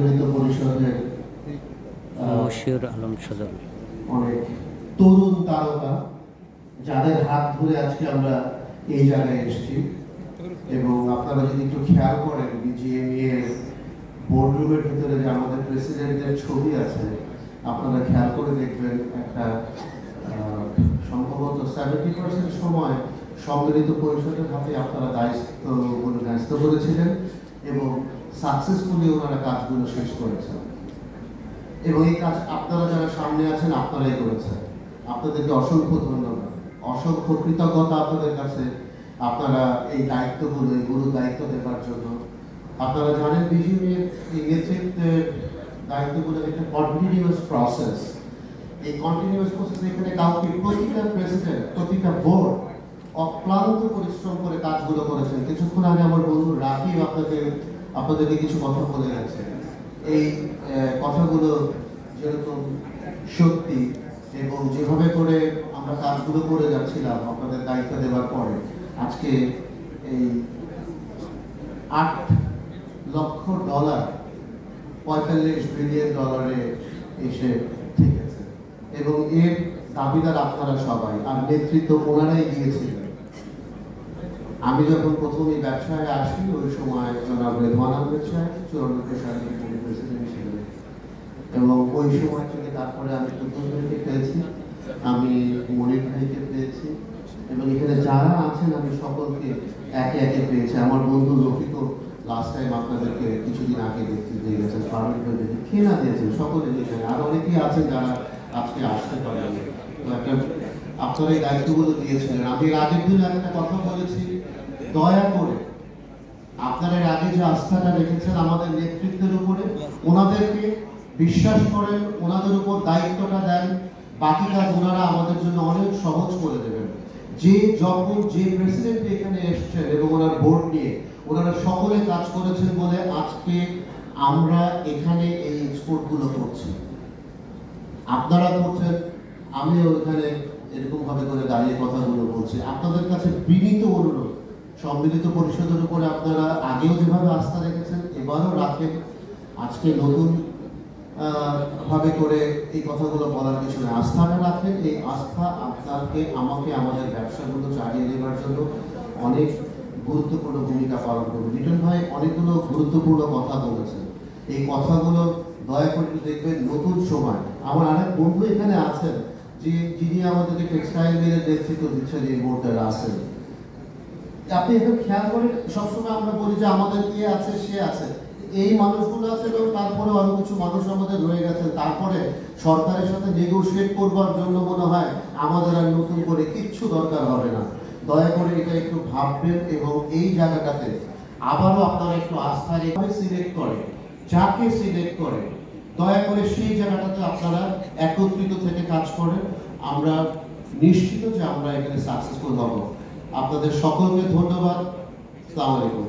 পরিষদের মশিউর আলম সজল অনেক তরুণ তারকা যাদের হাত ধরে আজকে আমরা এই জায়গায় এসেছি এবং আপনারা যদি একটু খেয়াল করেন বিজিএমই এর বোর্ডরুমের ভিতরে যে আমাদের প্রেসিডেন্টের ছবি আছে আপনারা খেয়াল করে দেখবেন একটা সম্ভবত 70% সময় সম্মিলিত পরিষদের হাতে আপনারা দায়িত্বগুলো ন্যস্ত করেছিলেন এবং সাকসেসফুলি ওনারা কাজগুলো শেষ করেছেন এবং এই কাজ আপনারা যারা সামনে আছেন আপনারাই করেছেন। আপনাদেরকে অসংখ্য ধন্যবাদ, অসংখ্য কৃতজ্ঞতা আপনাদের কাছে। আপনারা এই দায়িত্বগুলো এই গুরু দায়িত্ব দেওয়ার জন্য আপনারা জানেন বিজিএমই এই নেতৃত্বের দায়িত্বগুলো একটা কন্টিনিউয়াস প্রসেস। এই কন্টিনিউয়াস প্রসেসে এখানে কাউকে প্রতিটা প্রেসিডেন্ট প্রতিটা বোর্ড অক্লান্ত পরিশ্রম করে কাজগুলো করেছেন। কিছুক্ষণ আগে আমার বন্ধু রাকিব আপনাদেরকে কিছু কথা বলে গেছে। এই কথাগুলো যেরকম সত্যি এবং যেভাবে করে আমরা কাজগুলো করে যাচ্ছিলাম আপনাদের দায়িত্ব দেওয়ার পরে আজকে এই $8 লক্ষ $45 বিলিয়ন এসে ঠেকেছে এবং এর দাবিদার আপনারা সবাই, আর নেতৃত্ব ওনারাই দিয়েছিলেন। আমি যখন প্রথম এই ব্যবসায় আসি ওই সময় জনাব রেদওয়ান আহমেদ সাহেব 94 সালে প্রেসিডেন্ট ছিলেন এবং ওই সময় থেকে তারপরে আমি প্রথম ভাইকে পেয়েছি, আমি মনির ভাইকে পেয়েছি এবং এখানে যারা আছেন আমি সকলকে একে একে পেয়েছি। আমার বন্ধু রফিকও লাস্ট টাইম আপনাদেরকে কিছুদিন আগে দেখতে দিয়ে গেছেন, ফারুক ভাই খেলা দিয়েছেন, সকলে দিয়েছেন, আর অনেকেই আছেন যারা আজকে আসতে পারেন। আপনারা এই দায়িত্বগুলো দিয়েছিলেন। আমি এর আগের দিন একটা কথা বলেছি, দয়া করে আপনারা এর আগে যে আস্থাটা রেখেছেন আমাদের নেতৃত্বের উপরে, ওনাদেরকে বিশ্বাস করেন, ওনাদের উপর দায়িত্বটা দেন, বাকি কাজ ওনারা আমাদের জন্য অনেক সহজ করে দেবেন। যে যখন যে প্রেসিডেন্ট এখানে এসেছেন এবং ওনার বোর্ড নিয়ে ওনারা সকলে কাজ করেছেন বলে আজকে আমরা এখানে এই এক্সপোর্টগুলো করছি, আপনারা করছেন, আমিও এখানে এরকম ভাবে করে দাঁড়িয়ে কথাগুলো বলছি। আপনাদের কাছে বিনীত অনুরোধ, সম্মিলিত পরিষদের উপরে আপনারা আগেও যেভাবে আস্থা রেখেছেন এবারও রাখেন। আজকে নতুন ভাবে করে এই কথাগুলো বলার পিছনে আস্থাটা রাখেন। এই আস্থা আপনাকে আমাকে আমাদের ব্যবসাগুলো চালিয়ে দেওয়ার জন্য অনেক গুরুত্বপূর্ণ ভূমিকা পালন করবে। লিটন ভাই অনেকগুলো গুরুত্বপূর্ণ কথা বলেছেন, এই কথাগুলো দয়া করে দেখবেন। নতুন সময় আমার আরেক বন্ধু এখানে আছেন যিনি আমাদেরকে টেক্সটাইল মিলের নেতৃত্ব দিচ্ছেন, এই বোর্ডের আছেন। আপনি এখন খেয়াল করেন, সবসময় আমরা বলি যে আমাদের কে আছে সে আছে, এই মানুষগুলো আছে এবং তারপরে অনেক কিছু মানুষ আমাদের রয়ে গেছে। তারপরে সরকারের সাথে নেগোশিয়েট করবার জন্য মনে হয় আমাদের আর নতুন করে কিচ্ছু দরকার হবে না। দয়া করে এটা একটু ভাববেন এবং এই জায়গাটাতে আবারও আপনারা একটু আস্থা রেখে সিলেক্ট করেন, যাকে সিলেক্ট করে দয়া করে সেই জায়গাটাতে আপনারা একত্রিত থেকে কাজ করেন। আমরা নিশ্চিত যে আমরা এখানে সাকসেসফুল হব। আপনাদের সকলকে ধন্যবাদ। আসসালামু আলাইকুম।